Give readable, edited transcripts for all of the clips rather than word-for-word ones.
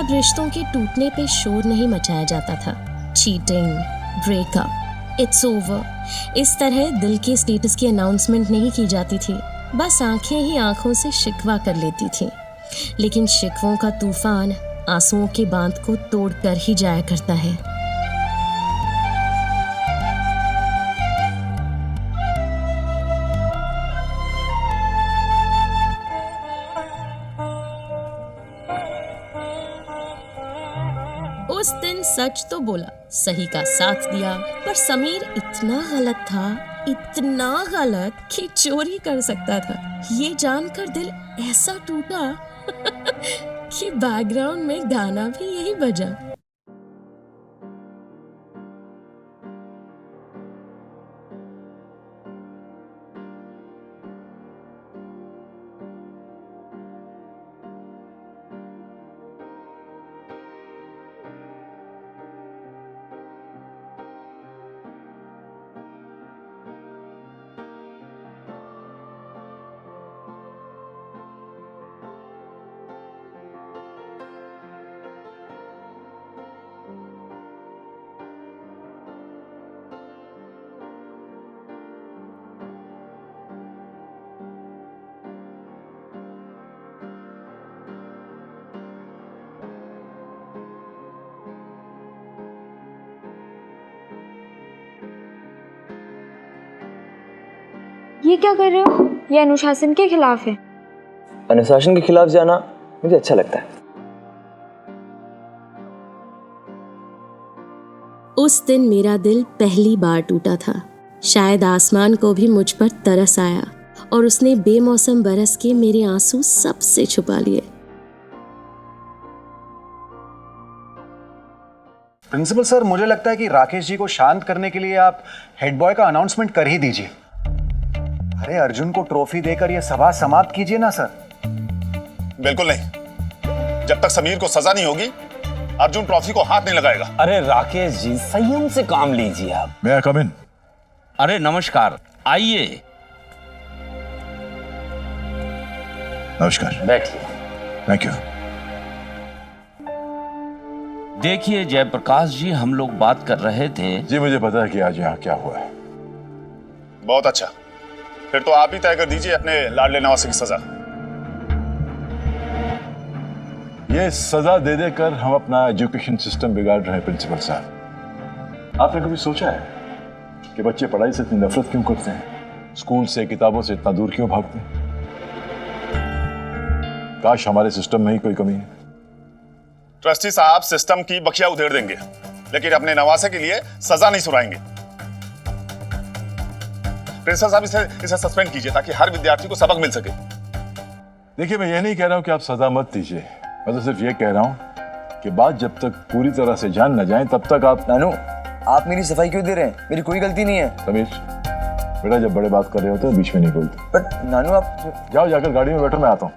अब रिश्तों के टूटने पे शोर नहीं मचाया जाता था। चीटिंग, ब्रेकअप, इट्स ओवर, इस तरह दिल के स्टेटस की अनाउंसमेंट नहीं की जाती थी। बस आंखें ही आंखों से शिकवा कर लेती थीं। लेकिन शिकवों का तूफान आंसुओं के बांध को तोड़ कर ही जाया करता है। उस दिन सच तो बोला, सही का साथ दिया, पर समीर इतना गलत था, इतना गलत कि चोरी कर सकता था। ये जानकर दिल ऐसा टूटा कि बैकग्राउंड में गाना भी यही बजा। ये क्या कर रहे हो? ये अनुशासन के खिलाफ है। अनुशासन के खिलाफ जाना मुझे अच्छा लगता है। उस दिन मेरा दिल पहली बार टूटा था। शायद आसमान को भी मुझ पर तरस आया और उसने बेमौसम बरस के मेरे आंसू सबसे छुपा लिए। प्रिंसिपल सर, मुझे लगता है कि राकेश जी को शांत करने के लिए आप हेड बॉय का अनाउंसमेंट कर ही दीजिए। अरे अर्जुन को ट्रॉफी देकर यह सभा समाप्त कीजिए ना सर। बिल्कुल नहीं, जब तक समीर को सजा नहीं होगी अर्जुन ट्रॉफी को हाथ नहीं लगाएगा। अरे राकेश जी, संयम से काम लीजिए आप। May I come in? अरे नमस्कार, आइए नमस्कार। बैठिए। Thank you. देखिए जयप्रकाश जी, हम लोग बात कर रहे थे। जी मुझे पता है कि आज यहाँ क्या हुआ है। बहुत अच्छा, फिर तो आप ही तय कर दीजिए अपने लाडले नवासे की सजा। ये सजा दे देकर हम अपना एजुकेशन सिस्टम बिगाड़ रहे हैं प्रिंसिपल साहब। आपने कभी सोचा है कि बच्चे पढ़ाई से इतनी नफरत क्यों करते हैं, स्कूल से किताबों से इतना दूर क्यों भागते हैं? काश हमारे सिस्टम में ही कोई कमी है। ट्रस्टी साहब सिस्टम की बखिया उधेड़ देंगे, लेकिन अपने नवासे के लिए सजा नहीं सुनाएंगे। प्रिंसिपल साहब इसे सस्पेंड कीजिए ताकि हर विद्यार्थी को सबक मिल सके। देखिए मैं ये नहीं कह रहा हूं कि आप सजा मत दीजिए, मैं तो सिर्फ ये कह रहा हूं कि बात जब तक पूरी तरह से जान न जाए तब तक आप। नानू, आप मेरी सफाई क्यों दे रहे हैं? मेरी कोई गलती नहीं है। समीर बेटा, जब बड़े बात कर रहे होते हैं बीच में नहीं बोलते। बट नानू आप जाओ, जाकर गाड़ी में बैठो, मैं आता हूँ।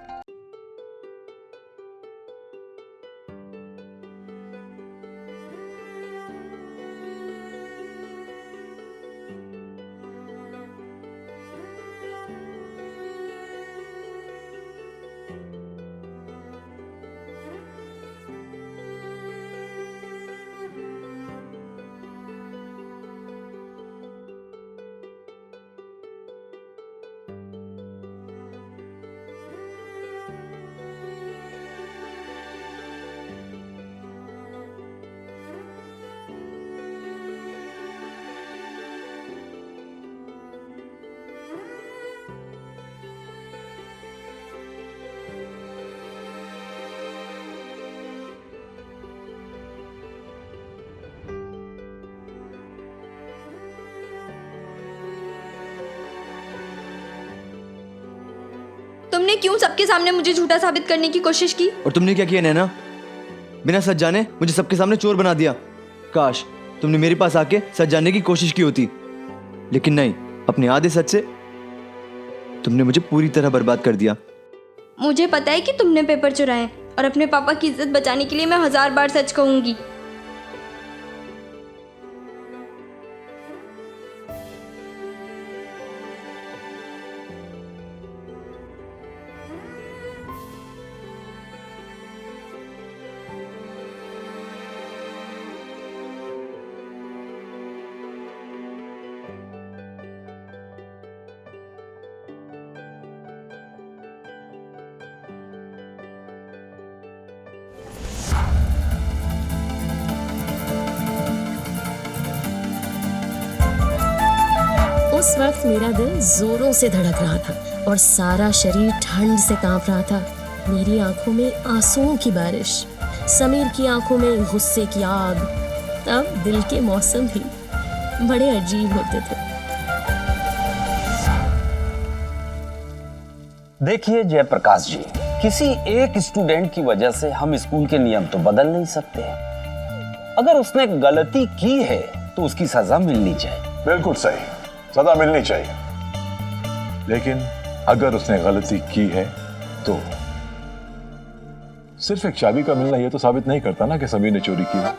तुमने क्यों सबके सामने मुझे झूठा साबित करने की कोशिश की? और तुमने क्या किया नैना? बिना सच जाने मुझे सबके सामने चोर बना दिया। काश तुमने मेरे पास आके सच जानने की कोशिश की होती, लेकिन नहीं, अपने आधे सच से तुमने मुझे पूरी तरह बर्बाद कर दिया। मुझे पता है कि तुमने पेपर चुराए और अपने पापा की इज्जत बचाने के लिए मैं 1000 बार सच कहूंगी। उस वक्त मेरा दिल जोरों से धड़क रहा था और सारा शरीर ठंड से कांप रहा था। मेरी आंखों में आंसुओं की बारिश, समीर की आंखों में गुस्से की आग। तब दिल के मौसम भी बड़े अजीब होते थे। देखिए जयप्रकाश जी, किसी एक स्टूडेंट की वजह से हम स्कूल के नियम तो बदल नहीं सकते। अगर उसने गलती की है तो उसकी सजा मिलनी चाहिए। बिल्कुल सही, सजा मिलनी चाहिए। लेकिन अगर उसने गलती की है तो सिर्फ एक चाबी का मिलना यह तो साबित नहीं करता ना कि समीर ने चोरी की है।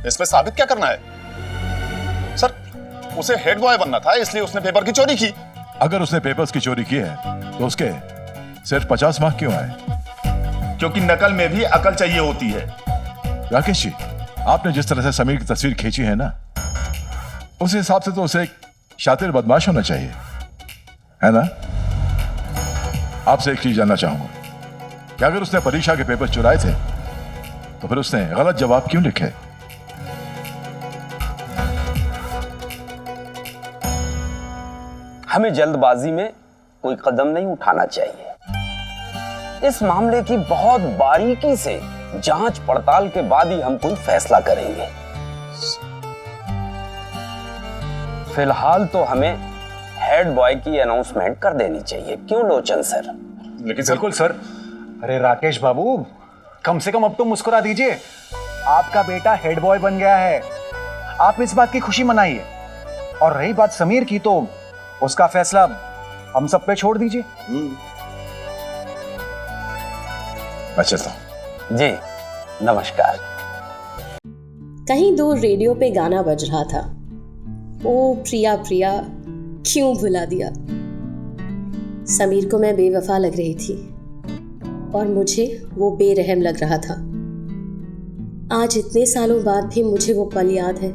इसमें साबित क्या करना है सर? उसे हेड बॉय बनना था, इसलिए उसने पेपर की चोरी की। अगर उसने पेपर्स की चोरी की है तो उसके सिर्फ 50 मार्क क्यों आए? क्योंकि नकल में भी अकल चाहिए होती है। राकेश जी, आपने जिस तरह से समीर की तस्वीर खींची है ना, उस हिसाब से तो उसे एक शातिर बदमाश होना चाहिए, है ना? आपसे एक चीज जानना चाहूंगा कि अगर उसने परीक्षा के पेपर चुराए थे तो फिर उसने गलत जवाब क्यों लिखे? हमें जल्दबाजी में कोई कदम नहीं उठाना चाहिए। इस मामले की बहुत बारीकी से जांच पड़ताल के बाद ही हम कोई फैसला करेंगे। फिलहाल तो हमें हेड बॉय की अनाउंसमेंट कर देनी चाहिए, क्यों लोचन सर? लेकिन बिल्कुल सर। अरे राकेश बाबू, कम से कम अब तो मुस्कुरा दीजिए। आपका बेटा हेड बॉय बन गया है, आप इस बात की खुशी मनाइए। और रही बात समीर की, तो उसका फैसला हम सब पे छोड़ दीजिए। अच्छा तो जी नमस्कार। कहीं दूर रेडियो पे गाना बज रहा था, ओ प्रिया प्रिया क्यों भुला दिया। समीर को मैं बेवफा लग रही थी और मुझे वो बेरहम लग रहा था। आज इतने सालों बाद भी मुझे वो पल याद है।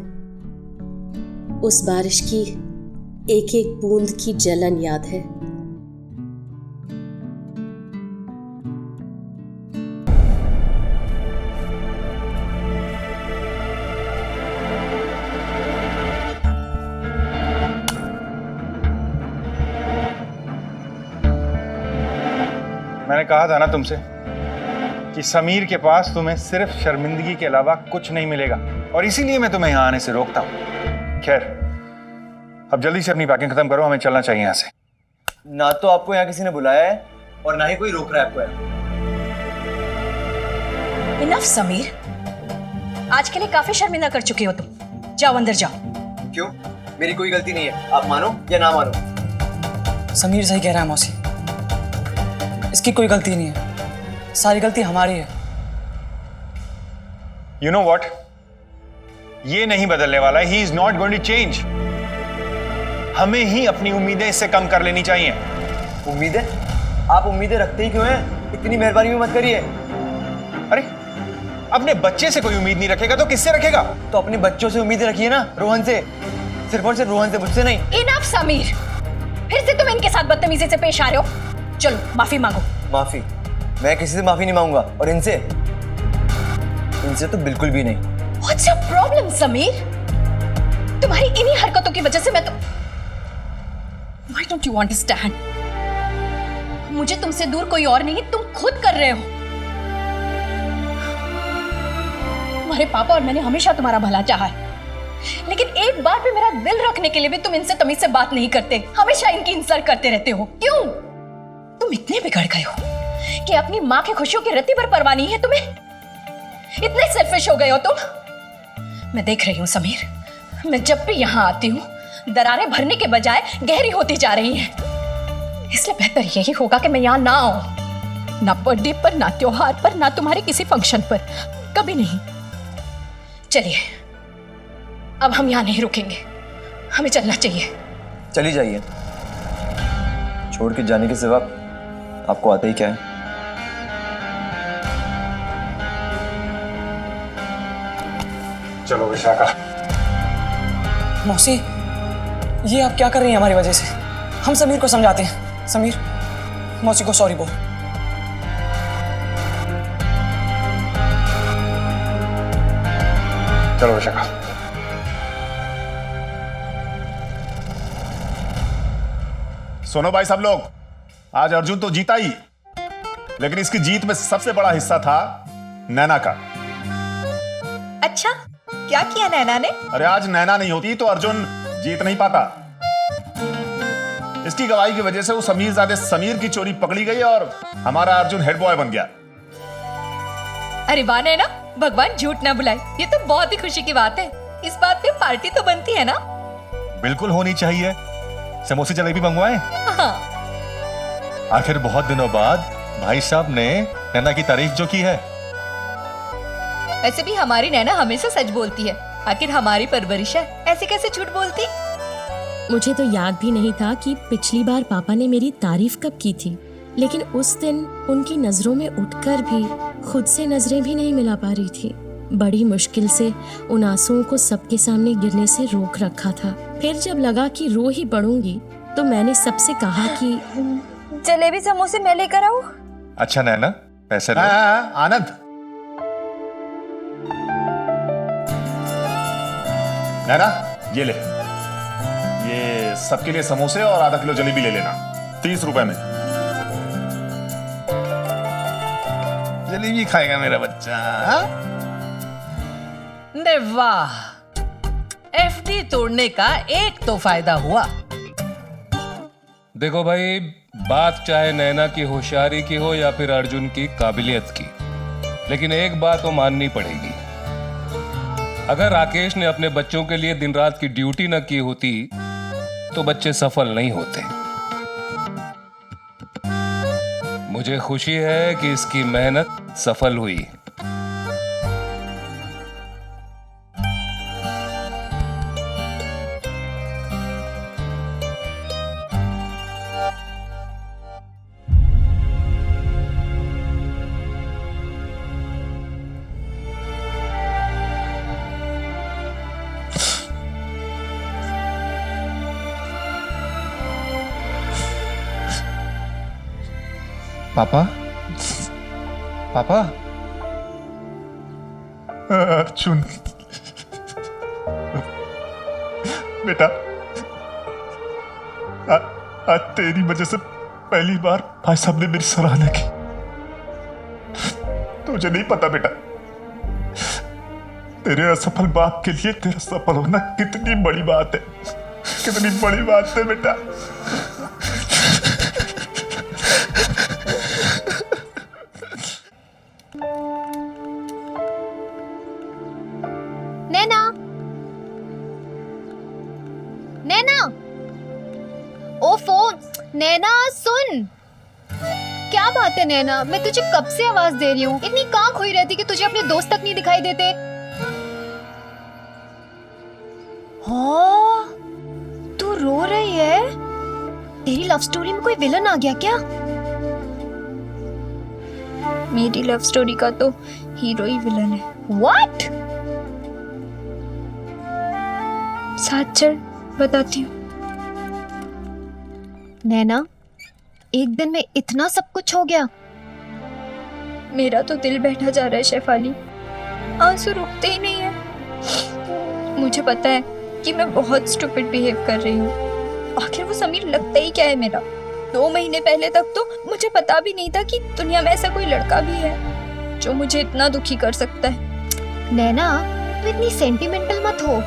उस बारिश की एक एक बूंद की जलन याद है। मैंने कहा था ना तुमसे कि समीर के पास तुम्हें सिर्फ शर्मिंदगी के अलावा कुछ नहीं मिलेगा, और इसीलिए मैं तुम्हें यहां आने से रोकता हूं। खैर, अब जल्दी से अपनी पैकिंग खत्म करो, हमें चलना चाहिए यहां से। ना तो आपको यहाँ किसी ने बुलाया है और ना ही कोई रोक रहा है आपको यहाँ। इनफ समीर, आज के लिए काफी शर्मिंदा कर चुके हो तुम। जाओ अंदर जाओ। क्यों? मेरी कोई गलती नहीं है, आप मानो या ना मानो। समीर सही कह रहा है मौसी, इसकी कोई गलती नहीं है, सारी गलती हमारी है। यू नो वॉट, ये नहीं बदलने वाला, he is not going to change. हमें ही अपनी उम्मीदें इससे कम कर लेनी चाहिए। उम्मीदें? आप उम्मीदें रखते ही क्यों हैं? इतनी मेहरबानी भी मत करिए। अरे, अपने बच्चे से कोई उम्मीद नहीं रखेगा तो किससे रखेगा? तो अपने बच्चों से उम्मीदें रखिए ना, रोहन से। सिर्फ और सिर्फ रोहन से, मुझसे नहीं। इनफ समीर, फिर से तुम इनके साथ बदतमीजी से पेश आ रहे हो। चलो माफी मांगो। माफी? मैं किसी से माफी नहीं मांगूंगा, और इनसे तो बिल्कुल भी नहीं। What's your problem, Sameer? तुम्हारी इन्हीं हरकतों की वजह से मैं तो Why don't you understand? मुझे तुमसे दूर कोई और नहीं, तुम खुद कर रहे हो। तुम्हारे पापा और मैंने हमेशा तुम्हारा भला चाहा है, लेकिन एक बार भी मेरा दिल रखने के लिए भी तुम इनसे तमीज से बात नहीं करते, हमेशा इनकी इंसल्ट करते रहते हो। क्यों? तुम इतने बिगड़ गए हो कि अपनी माँ की खुशियों की रत्ती भर परवाह नहीं है तुम्हें। इतने सेल्फिश हो गए हो तुम। मैं देख रही हूँ समीर, मैं जब भी यहाँ आती हूँ दरारें भरने के बजाय गहरी होती जा रही हैं। इसलिए बेहतर यही होगा कि मैं यहाँ ना आऊं, ना बर्थडे पर, ना त्योहार पर, ना तुम्हारे किसी फंक्शन पर, कभी नहीं। चलिए, अब हम यहाँ नहीं रुकेंगे, हमें चलना चाहिए। चली जाइए, छोड़ के जाने के सिवा आपको आता ही क्या है? चलो विशाखा। मौसी, ये आप क्या कर रही हैं हमारी वजह से? हम समीर को समझाते हैं। समीर, मौसी को सॉरी बोल। चलो विशाखा। सुनो भाई सब लोग, आज अर्जुन तो जीता ही, लेकिन इसकी जीत में सबसे बड़ा हिस्सा था नैना का। अच्छा, क्या किया नैना ने? अरे आज नैना नहीं होती तो अर्जुन जीत नहीं पाता। इसकी गवाही की वजह से वो समीरजादे समीर की चोरी पकड़ी गई और हमारा अर्जुन हेड बॉय बन गया। अरे वाह नैना, भगवान झूठ ना बुलाए, ये तो बहुत ही खुशी की बात है। इस बात पे पार्टी तो बनती है ना? बिल्कुल होनी चाहिए। समोसे जलेबी मंगवाएं? हाँ। आखिर बहुत दिनों बाद भाई साहब ने नैना की तारीफ जो की है। वैसे भी हमारी नैना हमेशा सच बोलती है, आखिर हमारी परवरिश है, ऐसे कैसे झूठ बोलती? मुझे तो याद भी नहीं था कि पिछली बार पापा ने मेरी तारीफ कब की थी, लेकिन उस दिन उनकी नजरों में उठकर भी खुद से नजरें भी नहीं मिला पा रही थी। बड़ी मुश्किल से उन आंसुओं को सबके सामने गिरने से रोक रखा था। फिर जब लगा कि रो ही पड़ूंगी तो मैंने सबसे कहा कि जलेबी समोसे मैं लेकर आऊं? अच्छा नैना, पैसे लो। आनंद, नैना ये ले, ये सबके लिए समोसे और आधा किलो जलेबी ले लेना, 30 रुपए में। जलेबी खाएगा मेरा बच्चा। ने वाह, एफडी तोड़ने का एक तो फायदा हुआ। देखो भाई, बात चाहे नैना की होशियारी की हो या फिर अर्जुन की काबिलियत की, लेकिन एक बात तो माननी पड़ेगी। अगर राकेश ने अपने बच्चों के लिए दिन रात की ड्यूटी न की होती तो बच्चे सफल नहीं होते। मुझे खुशी है कि इसकी मेहनत सफल हुई। पापा, पापा। अर्जुन बेटा, आज तेरी वजह से पहली बार भाई साहब ने मेरी सराहना की। तुझे नहीं पता बेटा, तेरे असफल बाप के लिए तेरा सफल होना कितनी बड़ी बात है, कितनी बड़ी बात है बेटा। नैना, नैना, ओ फोन, नैना सुन। क्या बात है नैना, मैं तुझे कब से आवाज दे रही हूँ, इतनी कहाँ खोई रहती कि तुझे अपने दोस्त तक नहीं दिखाई देते। हाँ, तू रो रही है? तेरी लव स्टोरी में कोई विलन आ गया क्या? मेरी लव स्टोरी का तो हीरो ही विलन है। What? साथ चल, बताती हूँ। नैना, एक दिन में इतना सब कुछ हो गया? मेरा तो दिल बैठा जा रहा है शेफाली, आंसू रुकते ही नहीं है। मुझे पता है कि मैं बहुत स्टूपिड बिहेव कर रही हूँ। आखिर वो समीर लगता ही क्या है मेरा? 2 महीने पहले तक तो मुझे पता भी नहीं था कि दुनिया में ऐसा कोई लड़का भी है जो मुझे इतना दुखी कर सकता है। नैना, तू इतनी सेंटिमेंटल मत हो।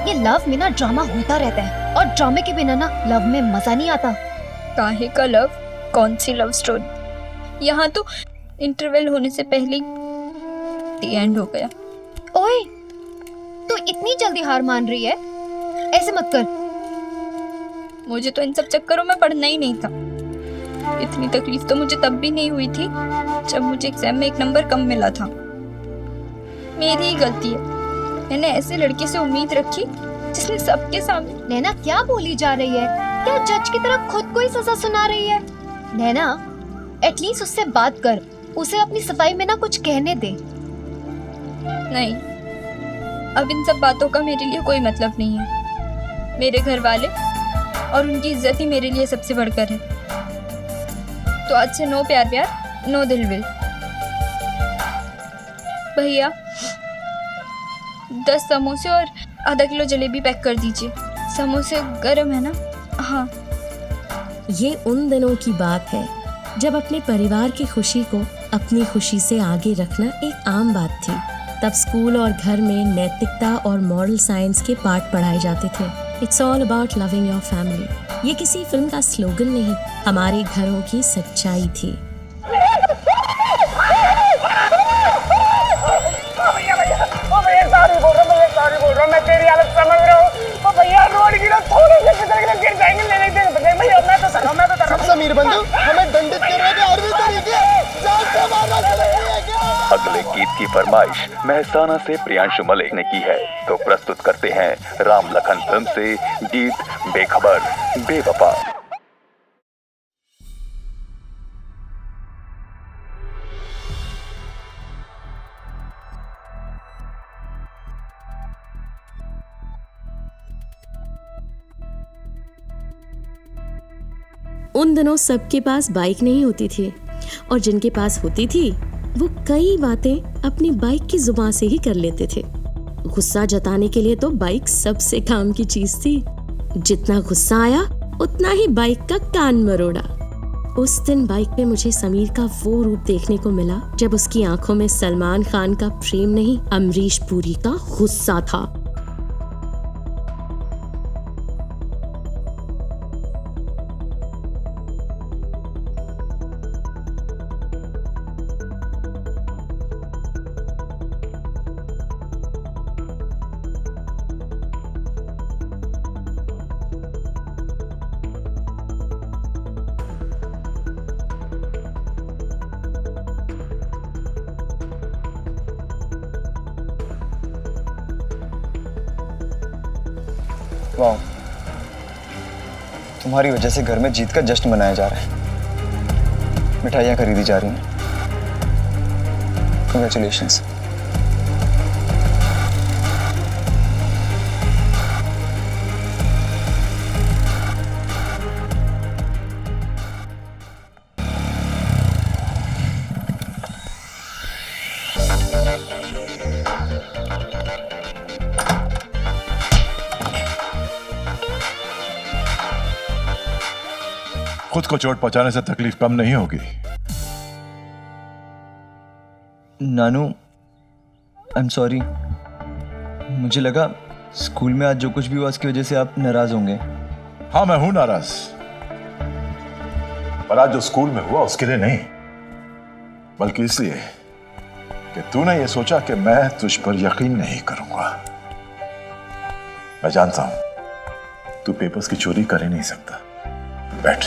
ये लव में ना ड्रामा होता रहता है, और ड्रामे के बिना ना लव में मजा नहीं आता। काहे का लव? कौन सी लव स्टोरी? यहाँ तो इंटरवल होने से पहले दी एंड हो गया। ओए, तू इतनी जल्दी हार मान रही है? ऐसे मत कर। मुझे तो इन सब चक्करों में पढ़ना ही नहीं था। इतनी तकलीफ तो मुझे तब भी नहीं हुई थी जब मुझे एग्जाम में 1 नंबर कम मिला था। मेरी ही गलती है, मैंने ऐसे लड़के से उम्मीद रखी जिसने सबके सामने। नैना, क्या बोली जा रही है? क्या जज की तरह खुद को ही सजा सुना रही है? नैना, एटलीस्ट उससे बात कर, उसे अपनी सफाई में ना कुछ कहने दे। नहीं, अब इन सब बातों का मेरे लिए कोई मतलब नहीं है। मेरे घर वाले और उनकी इज्जत ही मेरे लिए सबसे बढ़कर है। तो आज से नो प्यार प्यार, नो दिल विल। भैया, 10 समोसे और आधा किलो जलेबी पैक कर दीजिए। समोसे गरम है ना? हाँ। ये उन दिनों की बात है जब अपने परिवार की खुशी को अपनी खुशी से आगे रखना एक आम बात थी। तब स्कूल और घर में नैतिकता और मॉरल साइंस के पाठ पढ़ाए जाते थे। It's all about loving your family. ये किसी फिल्म का स्लोगन नहीं, हमारे घरों की सच्चाई थी। मैं तेरी हालत समझ रहा हूँ। भैया रोड गिरा, थोड़े से फिसल के गिर जाएंगे। भैया मैं तो समीर बंधु हमें दंडित कर रहे हैं हर तरीके, जान से मारना जरूरी है क्या? अगले गीत की फरमाइश मेहसाना से प्रियांशु मलिक ने की है, तो प्रस्तुत करते हैं राम लखन फिल्म से गीत बेखबर बेवफा। उन दिनों सबके पास बाइक नहीं होती थी, और जिनके पास होती थी वो कई बातें अपनी बाइक की जुबान से ही कर लेते थे। गुस्सा जताने के लिए तो बाइक सबसे काम की चीज थी। जितना गुस्सा आया उतना ही बाइक का कान मरोड़ा। उस दिन बाइक पे मुझे समीर का वो रूप देखने को मिला जब उसकी आंखों में सलमान खान का प्रेम नहीं, अमरीश पुरी का गुस्सा था। वाह, तुम्हारी वजह से घर में जीत का जश्न मनाया जा रहा है। मिठाइयाँ खरीदी जा रही हैं। कंग्रेचुलेशंस। खुद को चोट पहुंचाने से तकलीफ कम नहीं होगी। नानू, आई एम सॉरी। मुझे लगा स्कूल में आज जो कुछ भी हुआ उसकी वजह से आप नाराज होंगे। हाँ, मैं हूं नाराज, पर आज जो स्कूल में हुआ उसके लिए नहीं, बल्कि इसलिए कि तूने ये सोचा कि मैं तुझ पर यकीन नहीं करूंगा। मैं जानता हूं तू पेपर्स की चोरी कर ही नहीं सकता। बैठ।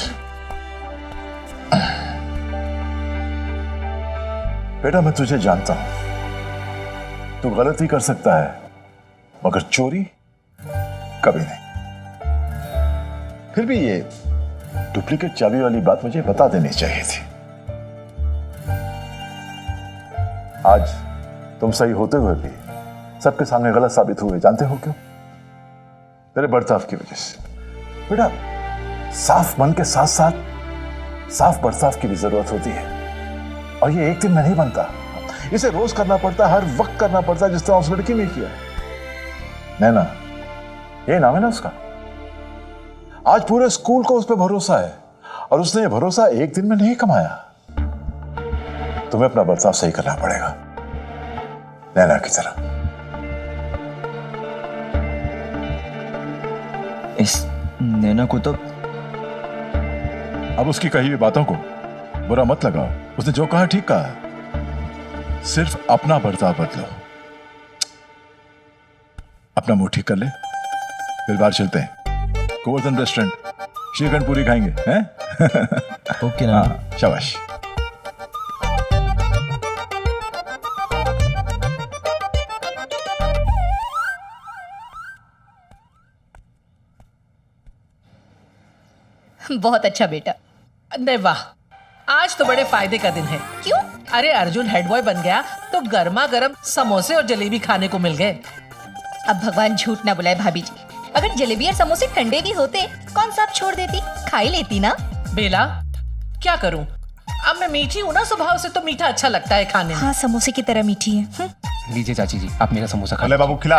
बेटा, मैं तुझे जानता हूं, तू गलती कर सकता है मगर चोरी कभी नहीं। फिर भी ये डुप्लीकेट चाबी वाली बात मुझे बता देनी चाहिए थी। आज तुम सही होते हुए भी सबके सामने गलत साबित हुए। जानते हो क्यों? तेरे बर्ताव की वजह से। बेटा, साफ मन के साथ साथ साफ बर्ताव की भी जरूरत होती है, और ये एक दिन में नहीं बनता। इसे रोज करना पड़ता है, हर वक्त करना पड़ता है, जिस तरह उस लड़की ने किया। नैना, ये नाम है ना उसका। आज पूरे स्कूल को उस पर भरोसा है, और उसने ये भरोसा एक दिन में नहीं कमाया। तुम्हें अपना बर्ताव सही करना पड़ेगा, नैना की तरह। इस नैना को तो अब उसकी कही हुई बातों को बुरा मत लगाओ। उसने जो कहा ठीक कहा। सिर्फ अपना बर्ताव बदलो। अपना मुंह ठीक कर ले, फिर बाहर चलते हैं। गोवर्धन रेस्टोरेंट, श्रीखंड पूरी खाएंगे, हैं? ओके ना। हाँ, शाबाश। बहुत अच्छा बेटा। नहीं वाह, आज तो बड़े फायदे का दिन है। क्यों? अरे अर्जुन हेड बॉय बन गया तो गर्मा गर्म समोसे और जलेबी खाने को मिल गए। अब भगवान झूठ ना बुलाए भाभी जी, अगर जलेबी और समोसे ठंडे भी होते कौन सा आप छोड़ देती, खा ही लेती ना। बेला, क्या करूं, अब मैं मीठी हूं ना स्वभाव से, तो मीठा अच्छा लगता है खाने में। हाँ, समोसे की तरह मीठी है। लीजिए चाची जी, आप मेरा समोसा खा। अले बाबू खिला।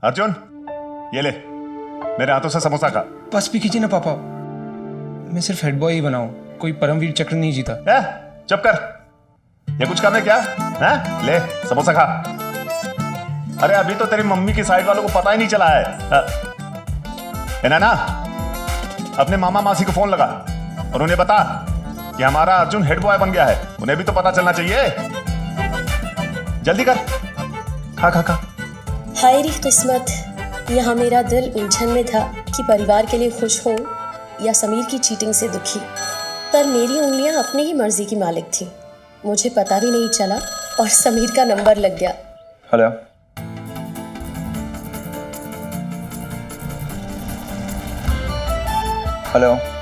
अर्जुन, ये ले, मेरे हाथों से समोसा खा। बस भी कीजिए ना पापा, मैं सिर्फ हेड बॉय ही बनाऊं, कोई परमवीर चक्र नहीं जीता। चुप कर, ये कुछ करने क्या है? ले समोसा खा। अरे अभी तो तेरी मम्मी की साइड वालों को पता ही नहीं चला है ना। अपने मामा मासी को फोन लगा और उन्हें बता कि हमारा अर्जुन हेड बॉय बन गया है, उन्हें भी तो पता चलना चाहिए। जल्दी कर, खा खा खा। हाय री किस्मत, यहाँ मेरा दिल उलझन में था कि परिवार के लिए खुश हो या समीर की चीटिंग से दुखी, पर मेरी उंगलियां अपनी ही मर्जी की मालिक थी। मुझे पता भी नहीं चला और समीर का नंबर लग गया। Hello hello